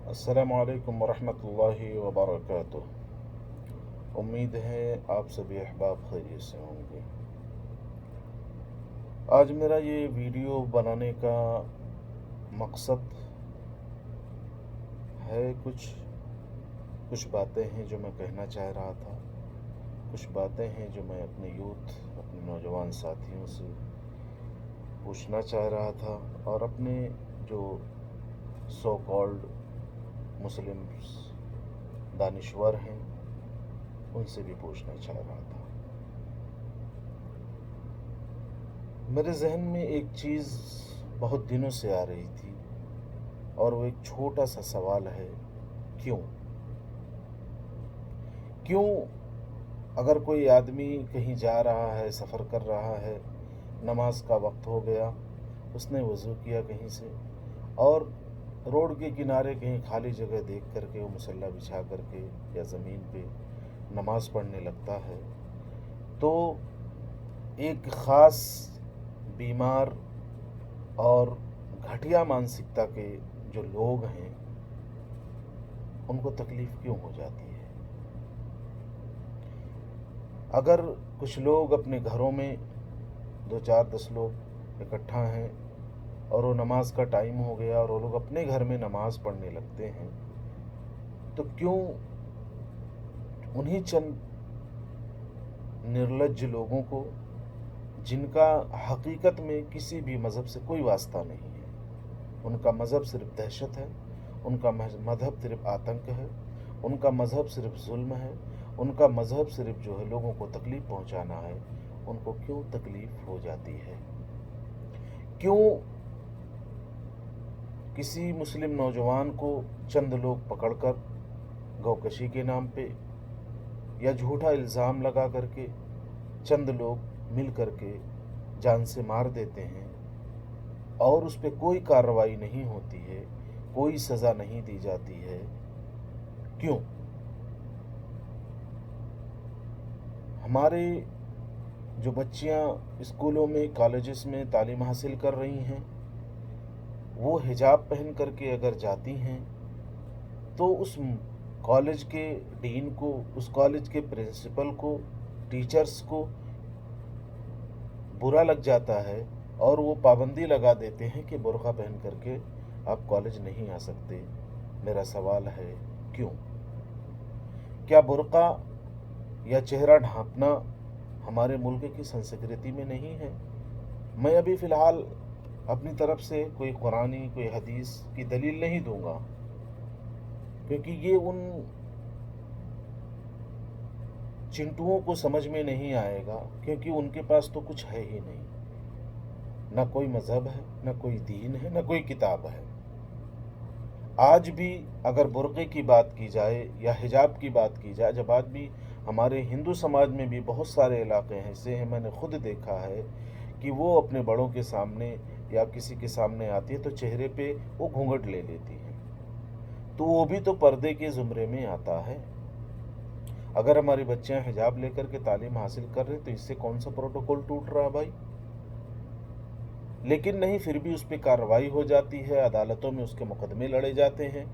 अस्सलामु अलैकुम वरहमतुल्लाहि वबरकातुह। उम्मीद है आप सभी अहबाब खैरियत से होंगे। आज मेरा ये वीडियो बनाने का मकसद है कुछ बातें हैं जो मैं कहना चाह रहा था। कुछ बातें हैं जो मैं अपने अपने नौजवान साथियों से पूछना चाह रहा था, और अपने जो सो कॉल्ड मुस्लिम दानिश्वर हैं उनसे भी पूछना चाह रहा था। मेरे जहन में एक चीज़ बहुत दिनों से आ रही थी, और वो एक छोटा सा सवाल है, क्यों क्यों अगर कोई आदमी कहीं जा रहा है, सफ़र कर रहा है, नमाज का वक्त हो गया, उसने वज़ू किया कहीं से, और रोड के किनारे कहीं खाली जगह देख करके वो मुसल्ला बिछा करके या ज़मीन पे नमाज़ पढ़ने लगता है, तो एक ख़ास बीमार और घटिया मानसिकता के जो लोग हैं उनको तकलीफ़ क्यों हो जाती है। अगर कुछ लोग अपने घरों में 2 4 10 लोग इकट्ठा हैं और वो नमाज का टाइम हो गया और वो लोग अपने घर में नमाज पढ़ने लगते हैं, तो क्यों उन्हीं चंद निर्लज्ज लोगों को, जिनका हकीकत में किसी भी मज़हब से कोई वास्ता नहीं है, उनका मज़हब सिर्फ दहशत है, उनका मज़हब सिर्फ आतंक है, उनका मज़हब सिर्फ जुल्म है, उनका मज़हब सिर्फ जो है लोगों को तकलीफ़ पहुंचाना है, उनको क्यों तकलीफ़ हो जाती है। क्यों किसी मुस्लिम नौजवान को चंद लोग पकड़कर गौकशी के नाम पे या झूठा इल्ज़ाम लगा करके चंद लोग मिल करके जान से मार देते हैं, और उस पर कोई कार्रवाई नहीं होती है, कोई सज़ा नहीं दी जाती है। क्यों? हमारे जो बच्चियां स्कूलों में, कॉलेजेस में तालीम हासिल कर रही हैं, वो हिजाब पहन करके अगर जाती हैं तो उस कॉलेज के डीन को, उस कॉलेज के प्रिंसिपल को, टीचर्स को बुरा लग जाता है, और वो पाबंदी लगा देते हैं कि बुर्का पहन करके आप कॉलेज नहीं आ सकते। मेरा सवाल है, क्यों? क्या बुर्का या चेहरा ढांपना हमारे मुल्क की संस्कृति में नहीं है? मैं अभी फ़िलहाल अपनी तरफ से कोई कुरानी, कोई हदीस की दलील नहीं दूंगा, क्योंकि ये उन चिंटुओं को समझ में नहीं आएगा, क्योंकि उनके पास तो कुछ है ही नहीं, ना कोई मज़हब है, ना कोई दीन है, ना कोई किताब है। आज भी अगर बुर्क़े की बात की जाए या हिजाब की बात की जाए, जब आज भी हमारे हिंदू समाज में भी बहुत सारे इलाके हैं ऐसे हैं, मैंने खुद देखा है कि वो अपने बड़ों के सामने या किसी के सामने आती है तो चेहरे पे वो घूंघट ले लेती हैं, तो वो भी तो पर्दे के ज़ुमरे में आता है। अगर हमारी बच्चियां हिजाब लेकर के तालीम हासिल कर रही तो इससे कौन सा प्रोटोकॉल टूट रहा भाई? लेकिन नहीं, फिर भी उस पर कार्रवाई हो जाती है, अदालतों में उसके मुकदमे लड़े जाते हैं।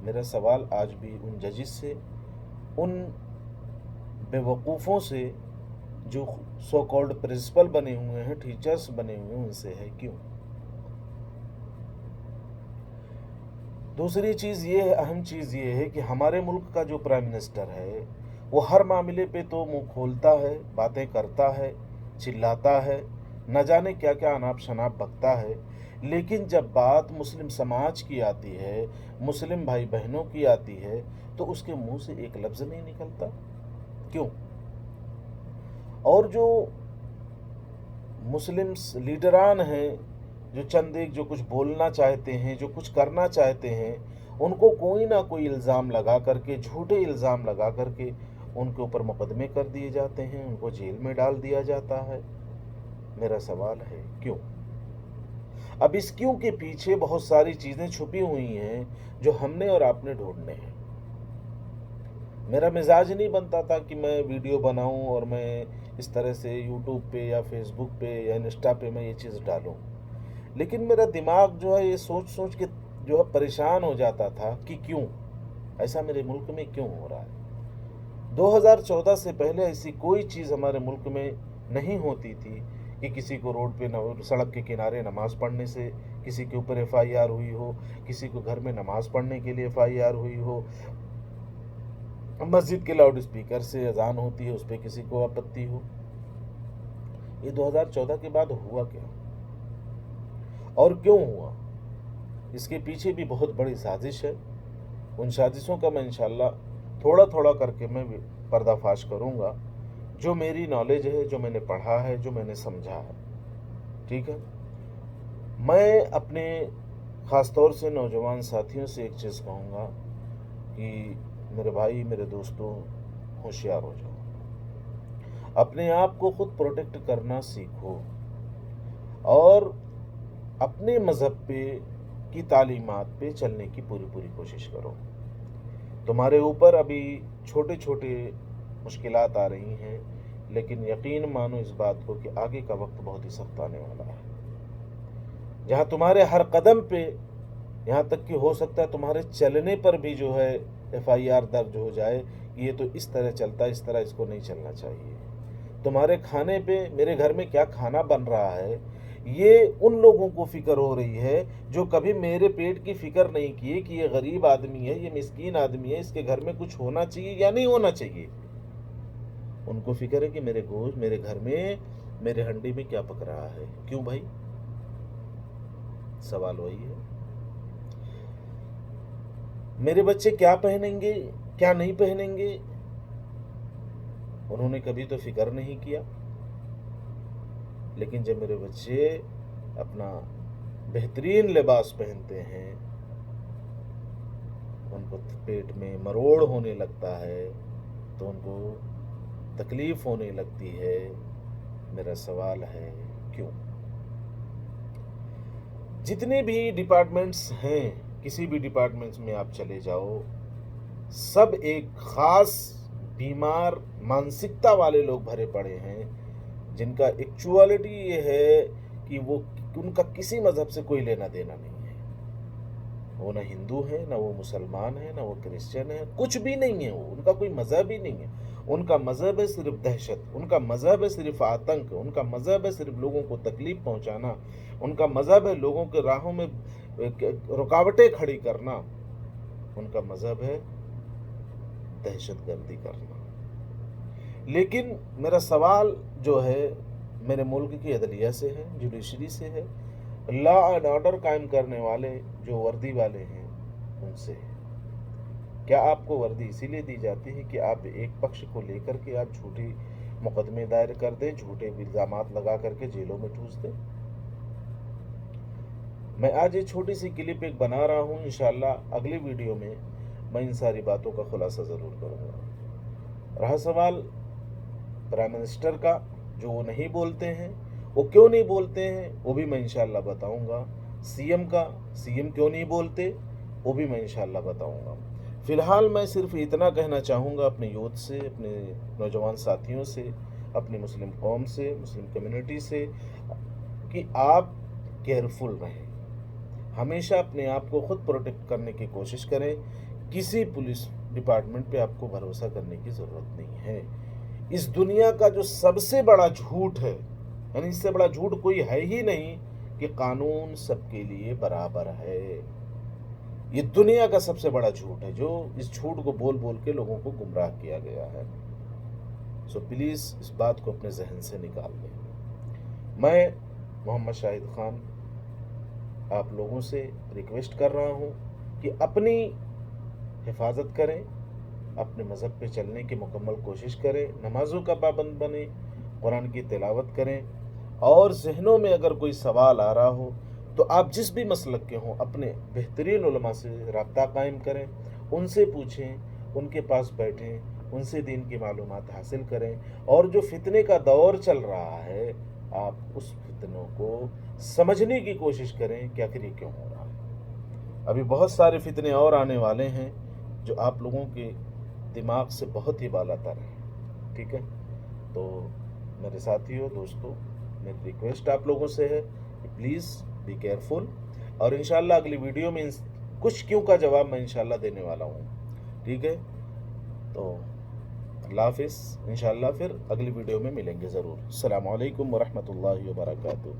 मेरा सवाल आज भी उन जजिस से, उन बेवकूफ़ों से जो सो कॉल्ड प्रिंसिपल बने हुए हैं, टीचर्स बने हुए हैं, उनसे है, क्यों? दूसरी चीज़ ये है, अहम चीज़ ये है कि हमारे मुल्क का जो प्राइम मिनिस्टर है वो हर मामले पे तो मुंह खोलता है, बातें करता है, चिल्लाता है, न जाने क्या क्या अनाप शनाप बकता है, लेकिन जब बात मुस्लिम समाज की आती है, मुस्लिम भाई बहनों की आती है, तो उसके मुंह से एक लफ्ज़ नहीं निकलता। क्यों? और जो मुस्लिम लीडरान हैं, जो चंद एक जो कुछ बोलना चाहते हैं, जो कुछ करना चाहते हैं, उनको कोई ना कोई इल्ज़ाम लगा करके, झूठे इल्ज़ाम लगा करके उनके ऊपर मुकदमे कर दिए जाते हैं, उनको जेल में डाल दिया जाता है। मेरा सवाल है, क्यों? अब इस क्यों के पीछे बहुत सारी चीज़ें छुपी हुई हैं जो हमने और आपने ढूंढने हैं। मेरा मिजाज नहीं बनता था कि मैं वीडियो बनाऊं और मैं इस तरह से यूट्यूब पे या फेसबुक पे या इंस्टा पे मैं ये चीज़ डालूं, लेकिन मेरा दिमाग जो है ये सोच सोच के जो है परेशान हो जाता था कि क्यों ऐसा मेरे मुल्क में क्यों हो रहा है। 2014 से पहले ऐसी कोई चीज़ हमारे मुल्क में नहीं होती थी कि किसी को रोड पे सड़क के किनारे नमाज पढ़ने से किसी के ऊपर FIR हुई हो, किसी को घर में नमाज पढ़ने के लिए FIR हुई हो, मस्जिद के लाउड स्पीकर से अजान होती है उस पर किसी को आपत्ति हो। ये 2014 के बाद हुआ क्या और क्यों हुआ? इसके पीछे भी बहुत बड़ी साजिश है। उन साजिशों का मैं इंशाल्लाह थोड़ा थोड़ा करके मैं पर्दाफाश करूंगा, जो मेरी नॉलेज है, जो मैंने पढ़ा है, जो मैंने समझा है। ठीक है, मैं अपने ख़ास तौर से नौजवान साथियों से एक चीज़ कहूँगा कि मेरे भाई, मेरे दोस्तों, होशियार हो जाओ, अपने आप को खुद प्रोटेक्ट करना सीखो और अपने मज़हब पे की तालीमात पे चलने की पूरी पूरी कोशिश करो। तुम्हारे ऊपर अभी छोटे छोटे मुश्किलात आ रही हैं, लेकिन यकीन मानो इस बात को कि आगे का वक्त बहुत ही सख्त आने वाला है, जहाँ तुम्हारे हर कदम पे, यहाँ तक कि हो सकता है तुम्हारे चलने पर भी जो है FIR दर्ज हो जाए कि ये तो इस तरह चलता है, इस तरह इसको नहीं चलना चाहिए। तुम्हारे खाने पे, मेरे घर में क्या खाना बन रहा है, ये उन लोगों को फिक्र हो रही है जो कभी मेरे पेट की फिक्र नहीं किए कि ये गरीब आदमी है, ये मिस्कीन आदमी है, इसके घर में कुछ होना चाहिए या नहीं होना चाहिए। उनको फिक्र है कि मेरे गोश्त, मेरे घर में, मेरे हंडी में क्या पक रहा है। क्यों भाई? सवाल वही है। मेरे बच्चे क्या पहनेंगे, क्या नहीं पहनेंगे, उन्होंने कभी तो फिक्र नहीं किया। लेकिन जब मेरे बच्चे अपना बेहतरीन लिबास पहनते हैं, उनको पेट में मरोड़ होने लगता है तो उनको तकलीफ होने लगती है। मेरा सवाल है क्यों? जितने भी डिपार्टमेंट्स हैं, किसी भी डिपार्टमेंट्स में आप चले जाओ, सब एक खास बीमार मानसिकता वाले लोग भरे पड़े हैं, जिनका एक्चुअलिटी ये है कि वो, उनका किसी मज़हब से कोई लेना देना नहीं है। वो ना हिंदू है, ना वो मुसलमान है, ना वो क्रिश्चियन है, कुछ भी नहीं है। वो, उनका कोई मज़हब ही नहीं है। उनका मज़हब है सिर्फ दहशत, उनका मज़हब है सिर्फ आतंक, उनका मज़हब है सिर्फ लोगों को तकलीफ़ पहुंचाना, उनका मज़हब है लोगों के राहों में रुकावटें खड़ी करना, उनका मज़हब है दहशतगर्दी करना। लेकिन मेरा सवाल जो है मेरे मुल्क की अदलिया से है, जुडिशरी से है, लॉ एंड ऑर्डर कायम करने वाले जो वर्दी वाले हैं उनसे है। क्या आपको वर्दी इसीलिए दी जाती है कि आप एक पक्ष को लेकर के आप झूठी मुकदमे दायर कर दें, झूठे इल्ज़ामात लगा करके जेलों में ठूस दें? मैं आज ये छोटी सी क्लिप एक बना रहा हूँ, इंशाल्लाह अगली वीडियो में मैं इन सारी बातों का खुलासा ज़रूर करूँगा। रहा सवाल प्राइम मिनिस्टर का, जो वो नहीं बोलते हैं, वो क्यों नहीं बोलते हैं, वो भी मैं इंशाल्लाह बताऊँगा। CM का, CM क्यों नहीं बोलते, वो भी मैं इंशाल्लाह बताऊँगा। फ़िलहाल मैं सिर्फ इतना कहना चाहूँगा अपने यूथ से, अपने नौजवान साथियों से, अपनी मुस्लिम कौम से, मुस्लिम कम्युनिटी से, कि आप केयरफुल रहें, हमेशा अपने आप को खुद प्रोटेक्ट करने की कोशिश करें। किसी पुलिस डिपार्टमेंट पे आपको भरोसा करने की ज़रूरत नहीं है। इस दुनिया का जो सबसे बड़ा झूठ है, यानी इससे बड़ा झूठ कोई है ही नहीं कि कानून सबके लिए बराबर है। ये दुनिया का सबसे बड़ा झूठ है, जो इस झूठ को बोल बोल के लोगों को गुमराह किया गया है। सो प्लीज़ इस बात को अपने जहन से निकाल दें। मैं मोहम्मद शाहिद खान आप लोगों से रिक्वेस्ट कर रहा हूँ कि अपनी हिफाजत करें, अपने मज़हब पे चलने की मुकम्मल कोशिश करें, नमाज़ों का पाबंद बने, कुरान की तिलावत करें, और ज़हनों में अगर कोई सवाल आ रहा हो तो आप जिस भी मसलक के हों, अपने बेहतरीन उलमा से रब्ता कायम करें, उनसे पूछें, उनके पास बैठें, उनसे दीन की मालूमात हासिल करें। और जो फितने का दौर चल रहा है, आप उस फितनों को समझने की कोशिश करें कि आखिर ये क्यों हो रहा है। अभी बहुत सारे फितने और आने वाले हैं जो आप लोगों के दिमाग से बहुत ही बालातर हैं। ठीक है, तो मेरे साथियों, दोस्तों, मेरी रिक्वेस्ट आप लोगों से है कि प्लीज़ बी केयरफुल, और इंशाल्लाह अगली वीडियो में کچھ کیوں کا جواب میں انشاءاللہ دینے والا ہوں. ٹھیک ہے، تو اللہ حافظ. انشاءاللہ پھر اگلی ویڈیو میں ملیں گے ضرور. السلام علیکم ورحمۃ اللہ وبرکاتہ.